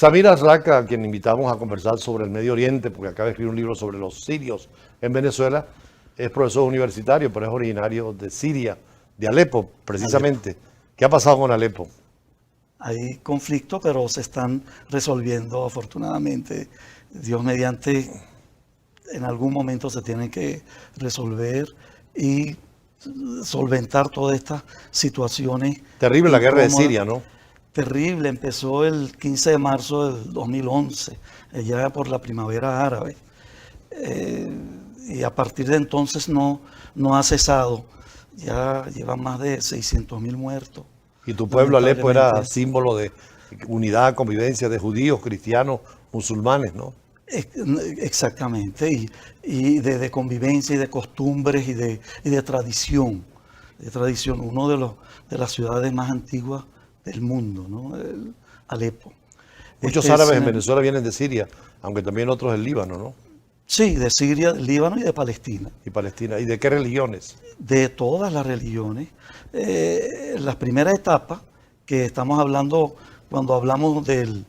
Samir Azraca, a quien invitamos a conversar sobre el Medio Oriente, porque acaba de escribir un libro sobre los sirios en Venezuela, es profesor universitario, pero es originario de Siria, de Alepo, precisamente. Alepo. ¿Qué ha pasado con Alepo? Hay conflictos, pero se están resolviendo afortunadamente. Dios mediante, en algún momento se tienen que resolver y solventar todas estas situaciones. Terrible la guerra de incómodas. Siria, ¿no? Terrible, empezó el 15 de marzo del 2011, ya por la primavera árabe. Y a partir de entonces no ha cesado. Ya llevan más de 600.000 muertos. Y tu pueblo Alepo era símbolo de unidad, convivencia de judíos, cristianos, musulmanes, ¿no? Exactamente, y de convivencia y de costumbres y de tradición. De tradición, uno de las ciudades más antiguas del mundo, ¿no? Alepo. Muchos árabes en Venezuela vienen de Siria, aunque también otros del Líbano, ¿no? Sí, de Siria, del Líbano y de Palestina. Y Palestina. ¿Y de qué religiones? De todas las religiones. La primera etapa, que estamos hablando, cuando hablamos de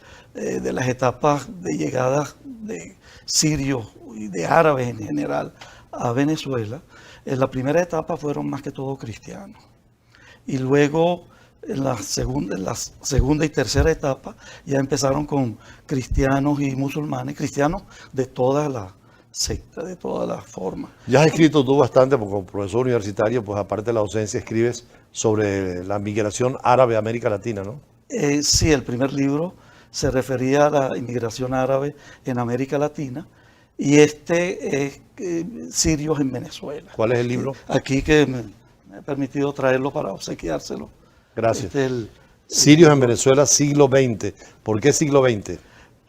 las etapas de llegada de sirios y de árabes en general a Venezuela, en la primera etapa fueron más que todo cristianos. Y luego en la segunda y tercera etapa ya empezaron con cristianos y musulmanes, cristianos de todas las sectas, de todas las formas. Ya has escrito tú bastante, porque como profesor universitario, pues aparte de la docencia, escribes sobre la migración árabe a América Latina, ¿no? Sí, el primer libro se refería a la inmigración árabe en América Latina y este es sirios en Venezuela. ¿Cuál es el libro? Aquí que me he permitido traerlo para obsequiárselo. Gracias. Sirios en Venezuela, siglo XX. ¿Por qué siglo XX?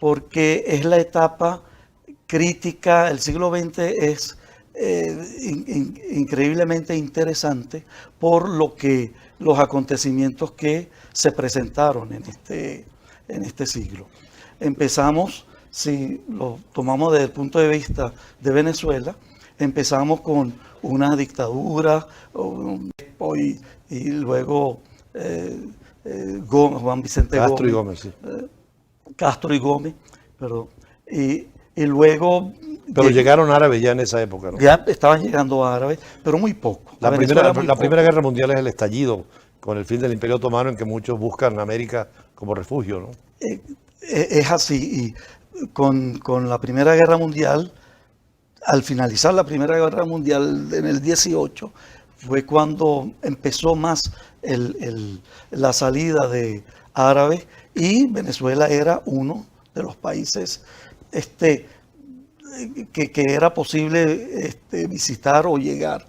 Porque es la etapa crítica. El siglo XX es increíblemente interesante por los acontecimientos que se presentaron en este siglo. Empezamos, si lo tomamos desde el punto de vista de Venezuela, empezamos con una dictadura y luego Juan Vicente Castro Gómez, y Gómez, sí. Castro y Gómez, perdón, y luego... Pero llegaron árabes ya en esa época, ¿no? Ya estaban llegando árabes, pero muy poco. La Primera Guerra Mundial es el estallido con el fin del Imperio Otomano, en que muchos buscan América como refugio, ¿no? Es así, y con la Primera Guerra Mundial, al finalizar la Primera Guerra Mundial en el 18, fue cuando empezó más la salida de árabes, y Venezuela era uno de los países que era posible visitar o llegar.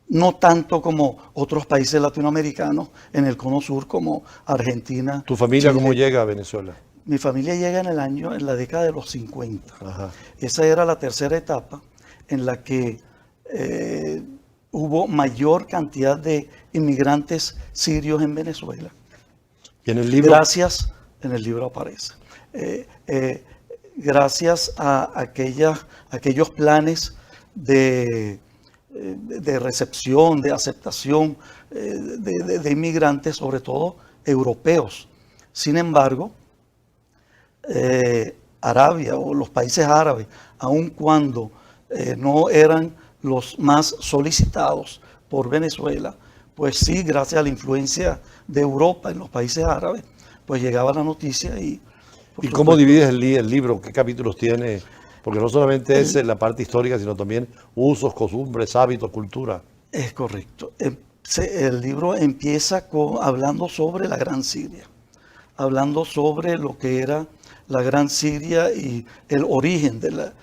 No tanto como otros países latinoamericanos en el cono sur, como Argentina. ¿Tu familia Chile. cómo llega a Venezuela? Mi familia llega en la década de los 50. Ajá. Esa era la tercera etapa en la que hubo mayor cantidad de inmigrantes sirios en Venezuela. ¿Y en el libro? Gracias, en el libro aparece. Gracias a aquellos planes de recepción, de aceptación de inmigrantes, sobre todo europeos. Sin embargo, Arabia o los países árabes, aun cuando no eran los más solicitados por Venezuela, pues sí, gracias a la influencia de Europa en los países árabes, pues llegaba la noticia y... ¿Y cómo divides el libro? ¿Qué capítulos tiene? Porque no solamente es la parte histórica, sino también usos, costumbres, hábitos, cultura. Es correcto. El libro empieza hablando sobre la Gran Siria, hablando sobre lo que era la Gran Siria y el origen de la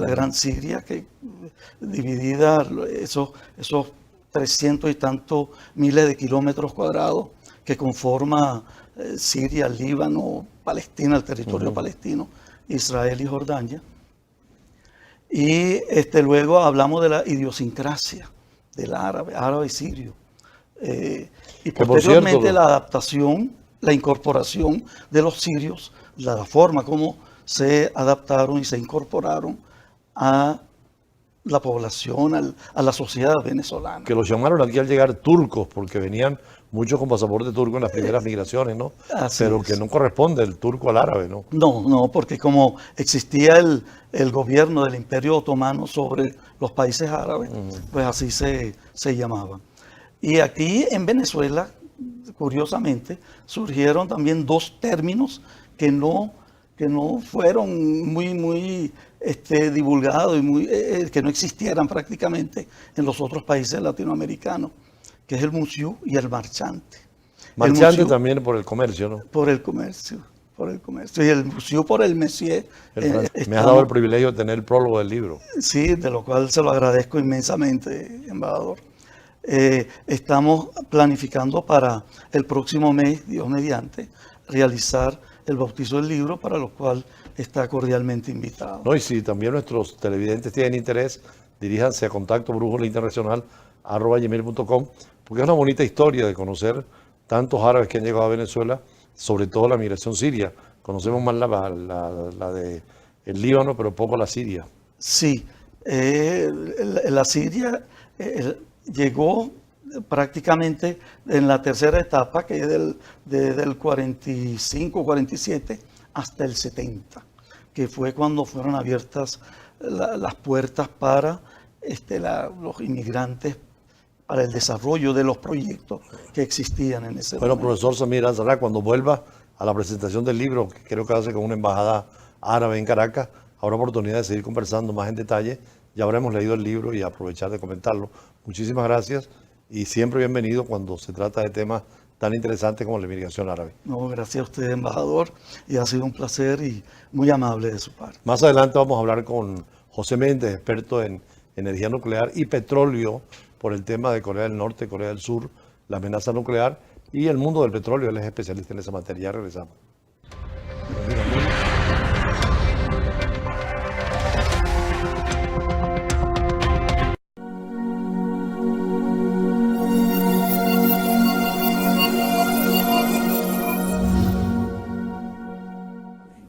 Gran Siria, que dividida esos 300 y tantos miles de kilómetros cuadrados que conforma Siria, Líbano, Palestina, el territorio palestino, Israel y Jordania. Y luego hablamos de la idiosincrasia del árabe sirio. Y posteriormente la adaptación, la incorporación de los sirios, la forma como se adaptaron y se incorporaron a la población, a la sociedad venezolana. Que los llamaron aquí al llegar turcos, porque venían muchos con pasaporte turco en las primeras migraciones, ¿no? Así Pero es. que no corresponde el turco al árabe, ¿no? No, no, porque como existía el gobierno del Imperio Otomano sobre los países árabes, pues así se llamaba. Y aquí en Venezuela, curiosamente, surgieron también dos términos que no fueron muy divulgados y que no existieran prácticamente en los otros países latinoamericanos, que es el musiú y el marchante. Marchante musiú también por el comercio, ¿no? por el comercio, y el musiú por el métier. Me has dado el privilegio de tener el prólogo del libro. Sí, de lo cual se lo agradezco inmensamente, embajador. Estamos planificando para el próximo mes, Dios mediante, realizar el bautizo del libro, para lo cual está cordialmente invitado. No, y si también nuestros televidentes tienen interés, diríjanse a contacto brújulainternacional@gmail.com, porque es una bonita historia de conocer tantos árabes que han llegado a Venezuela, sobre todo la migración siria. Conocemos más la de el Líbano, pero poco la Siria. Sí, la Siria llegó prácticamente en la tercera etapa, que es desde el 45-47 hasta el 70, que fue cuando fueron abiertas las puertas para los inmigrantes, para el desarrollo de los proyectos que existían en ese Bueno, momento. profesor Samir Ansará, cuando vuelva a la presentación del libro, que creo que hace con una embajada árabe en Caracas, habrá oportunidad de seguir conversando más en detalle. Ya habremos leído el libro y aprovechar de comentarlo. Muchísimas gracias y siempre bienvenido cuando se trata de temas tan interesantes como la inmigración árabe. No, gracias a usted, embajador, y ha sido un placer y muy amable de su parte. Más adelante vamos a hablar con José Méndez, experto en energía nuclear y petróleo, por el tema de Corea del Norte, Corea del Sur, la amenaza nuclear y el mundo del petróleo. Él es especialista en esa materia. Ya regresamos.